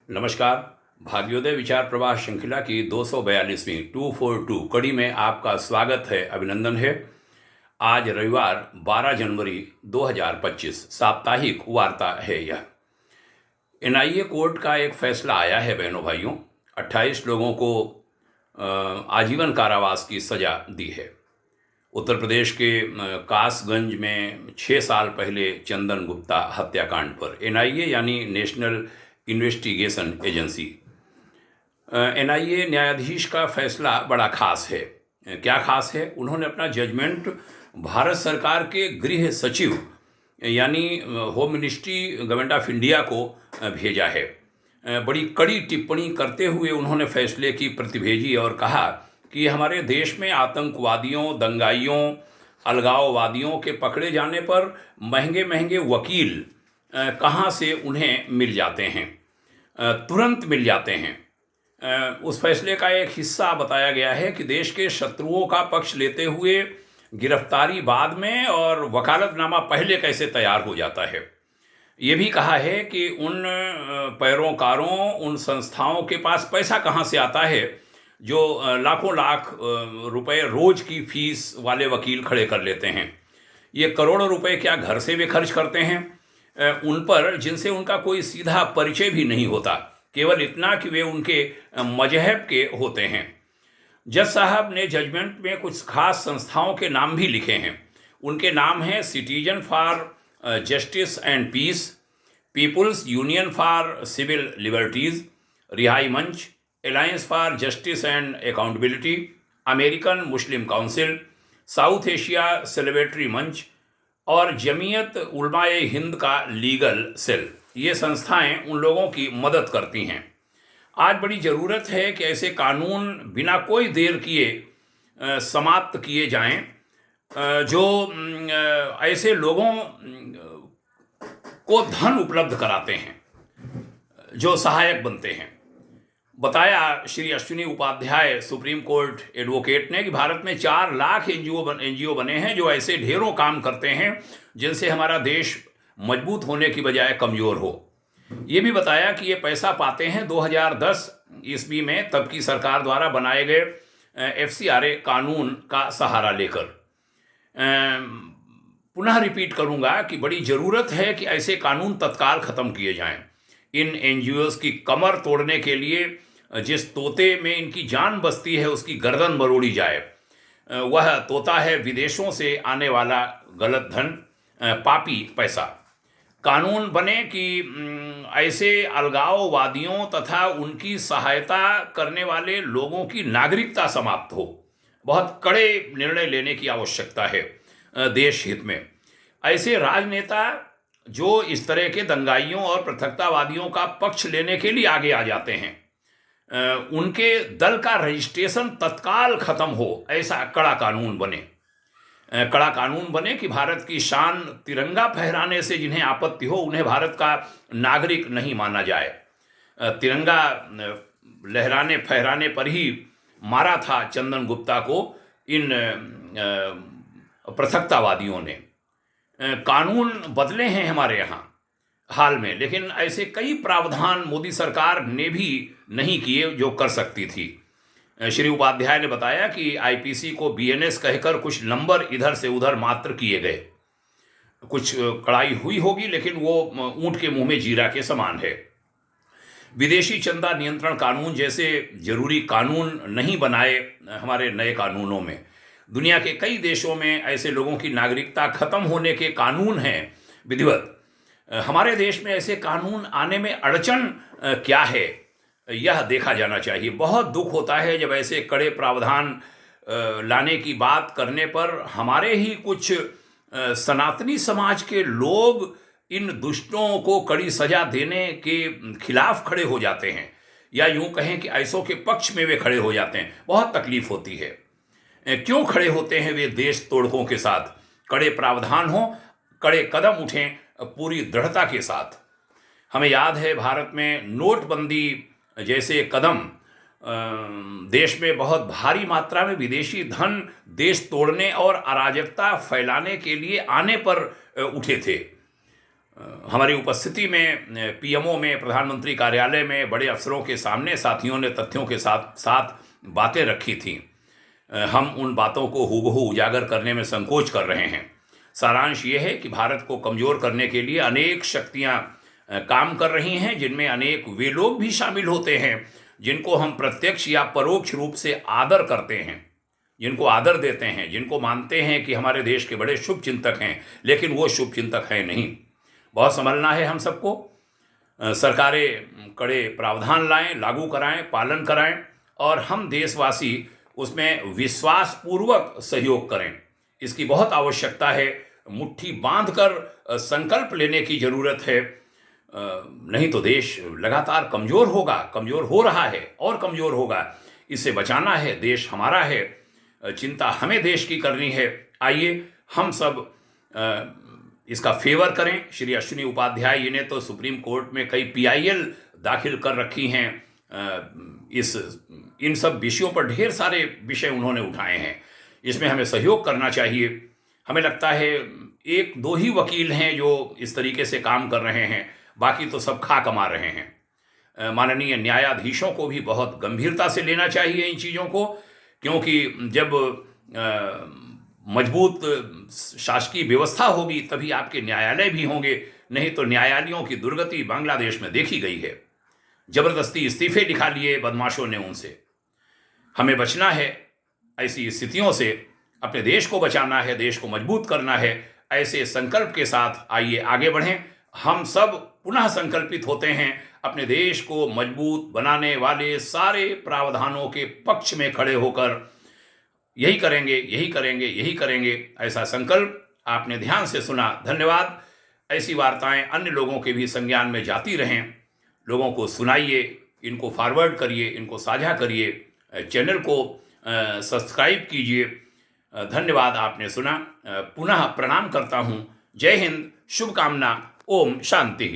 नमस्कार। भाग्योदय विचार प्रवाह श्रृंखला की 242वीं 242 कड़ी में आपका स्वागत है, अभिनंदन है। आज रविवार 12 जनवरी 2025 साप्ताहिक वार्ता है। यह एनआईए कोर्ट का एक फैसला आया है बहनों भाइयों। 28 लोगों को आजीवन कारावास की सजा दी है। उत्तर प्रदेश के कासगंज में 6 साल पहले चंदन गुप्ता हत्याकांड पर एनआईए यानी नेशनल इन्वेस्टिगेशन एजेंसी एनआईए न्यायाधीश का फैसला बड़ा खास है। क्या खास है? उन्होंने अपना जजमेंट भारत सरकार के गृह सचिव यानी home ministry government of India को भेजा है। बड़ी कड़ी टिप्पणी करते हुए उन्होंने फैसले की प्रति भेजी और कहा कि हमारे देश में आतंकवादियों, दंगाइयों, अलगाववादियों के पकड़े जाने पर महंगे महंगे वकील कहाँ से उन्हें मिल जाते हैं, तुरंत मिल जाते हैं। उस फैसले का एक हिस्सा बताया गया है कि देश के शत्रुओं का पक्ष लेते हुए गिरफ्तारी बाद में और वकालतनामा पहले कैसे तैयार हो जाता है। ये भी कहा है कि उन पैरोकारों, उन संस्थाओं के पास पैसा कहाँ से आता है जो लाखों लाख रुपए रोज की फीस वाले वकील खड़े कर लेते हैं। ये करोड़ों रुपए क्या घर से वे खर्च करते हैं उन पर जिनसे उनका कोई सीधा परिचय भी नहीं होता, केवल इतना कि वे उनके मजहब के होते हैं। जज साहब ने जजमेंट में कुछ खास संस्थाओं के नाम भी लिखे हैं। उनके नाम हैं citizen for justice and peace, peoples union for civil liberties, Rihai Manch, alliance for justice and accountability, American Muslim council, South Asia celebratory Manch और जमीयत उलमाए हिंद का लीगल सेल। ये संस्थाएं उन लोगों की मदद करती हैं। आज बड़ी ज़रूरत है कि ऐसे कानून बिना कोई देर किए समाप्त किए जाएं जो ऐसे लोगों को धन उपलब्ध कराते हैं, जो सहायक बनते हैं। बताया Shri Ashwini Upadhyay supreme court advocate ने कि भारत में 4 लाख एनजीओ बने हैं जो ऐसे ढेरों काम करते हैं जिनसे हमारा देश मजबूत होने की बजाय कमज़ोर हो। ये भी बताया कि ये पैसा पाते हैं 2010 ईस्वी में तब की सरकार द्वारा बनाए गए FCRA कानून का सहारा लेकर। पुनः रिपीट करूंगा कि बड़ी ज़रूरत है कि ऐसे कानून तत्काल ख़त्म किए जाएं। इन एनजीओज़ की कमर तोड़ने के लिए जिस तोते में इनकी जान बसती है उसकी गर्दन मरोड़ी जाए। वह तोता है विदेशों से आने वाला गलत धन, पापी पैसा। कानून बने कि ऐसे अलगाववादियों तथा उनकी सहायता करने वाले लोगों की नागरिकता समाप्त हो। बहुत कड़े निर्णय लेने की आवश्यकता है देश हित में। ऐसे राजनेता जो इस तरह के दंगाइयों और पृथकतावादियों का पक्ष लेने के लिए आगे आ जाते हैं, उनके दल का रजिस्ट्रेशन तत्काल खत्म हो, ऐसा कड़ा कानून बने। कड़ा कानून बने कि भारत की शान तिरंगा फहराने से जिन्हें आपत्ति हो उन्हें भारत का नागरिक नहीं माना जाए। तिरंगा लहराने फहराने पर ही मारा था चंदन गुप्ता को इन पृथकतावादियों ने। कानून बदले हैं हमारे यहाँ हाल में, लेकिन ऐसे कई प्रावधान मोदी सरकार ने भी नहीं किए जो कर सकती थी। श्री उपाध्याय ने बताया कि आईपीसी को बीएनएस कहकर कुछ नंबर इधर से उधर मात्र किए गए। कुछ कड़ाई हुई होगी लेकिन वो ऊंट के मुंह में जीरा के समान है। विदेशी चंदा नियंत्रण कानून जैसे जरूरी कानून नहीं बनाए हमारे नए कानूनों में। दुनिया के कई देशों में ऐसे लोगों की नागरिकता खत्म होने के कानून हैं विधिवत। हमारे देश में ऐसे कानून आने में अड़चन क्या है, यह देखा जाना चाहिए। बहुत दुख होता है जब ऐसे कड़े प्रावधान लाने की बात करने पर हमारे ही कुछ सनातनी समाज के लोग इन दुष्टों को कड़ी सजा देने के खिलाफ खड़े हो जाते हैं, या यूं कहें कि ऐसों के पक्ष में वे खड़े हो जाते हैं। बहुत तकलीफ होती है। क्यों खड़े होते हैं वे देश तोड़कों के साथ? कड़े प्रावधान हो, कड़े कदम उठें पूरी दृढ़ता के साथ। हमें याद है भारत में नोटबंदी जैसे कदम देश में बहुत भारी मात्रा में विदेशी धन देश तोड़ने और अराजकता फैलाने के लिए आने पर उठे थे। हमारी उपस्थिति में पीएमओ में, प्रधानमंत्री कार्यालय में बड़े अफसरों के सामने साथियों ने तथ्यों के साथ साथ बातें रखी थीं। हम उन बातों को हूबहू उजागर करने में संकोच कर रहे हैं। सारांश ये है कि भारत को कमज़ोर करने के लिए अनेक शक्तियां काम कर रही हैं, जिनमें अनेक वे लोग भी शामिल होते हैं जिनको हम प्रत्यक्ष या परोक्ष रूप से आदर करते हैं, जिनको आदर देते हैं, जिनको मानते हैं कि हमारे देश के बड़े शुभ चिंतक हैं, लेकिन वो शुभ चिंतक हैं नहीं। बहुत संभलना है हम सबको। सरकारें कड़े प्रावधान लाएं, लागू कराएं, पालन कराएं और हम देशवासी उसमें विश्वासपूर्वक सहयोग करें। इसकी बहुत आवश्यकता है। मुट्ठी बांधकर संकल्प लेने की जरूरत है, नहीं तो देश लगातार कमजोर होगा, कमजोर हो रहा है और कमजोर होगा। इसे बचाना है, देश हमारा है, चिंता हमें देश की करनी है। आइए हम सब इसका फेवर करें। श्री अश्विनी उपाध्याय जी ने तो सुप्रीम कोर्ट में कई PIL दाखिल कर रखी हैं। इन सब विषयों पर ढेर सारे विषय उन्होंने उठाए हैं। इसमें हमें सहयोग करना चाहिए। हमें लगता है 1-2 ही वकील हैं जो इस तरीके से काम कर रहे हैं, बाकी तो सब खा कमा रहे हैं। माननीय न्यायाधीशों को भी बहुत गंभीरता से लेना चाहिए इन चीज़ों को, क्योंकि जब मजबूत शासकीय व्यवस्था होगी तभी आपके न्यायालय भी होंगे, नहीं तो न्यायालयों की दुर्गति बांग्लादेश में देखी गई है। जबरदस्ती इस्तीफे लिखा लिए बदमाशों ने उनसे। हमें बचना है ऐसी स्थितियों से, अपने देश को बचाना है, देश को मजबूत करना है। ऐसे संकल्प के साथ आइए आगे बढ़ें। हम सब पुनः संकल्पित होते हैं अपने देश को मजबूत बनाने वाले सारे प्रावधानों के पक्ष में खड़े होकर यही करेंगे, यही करेंगे, यही करेंगे। ऐसा संकल्प आपने ध्यान से सुना, धन्यवाद। ऐसी वार्ताएं अन्य लोगों के भी संज्ञान में जाती रहें। लोगों को सुनाइए, इनको फॉरवर्ड करिए, इनको साझा करिए, चैनल को सब्सक्राइब कीजिए। धन्यवाद, आपने सुना। पुनः प्रणाम करता हूँ। जय हिंद, शुभकामना, ओम शांति।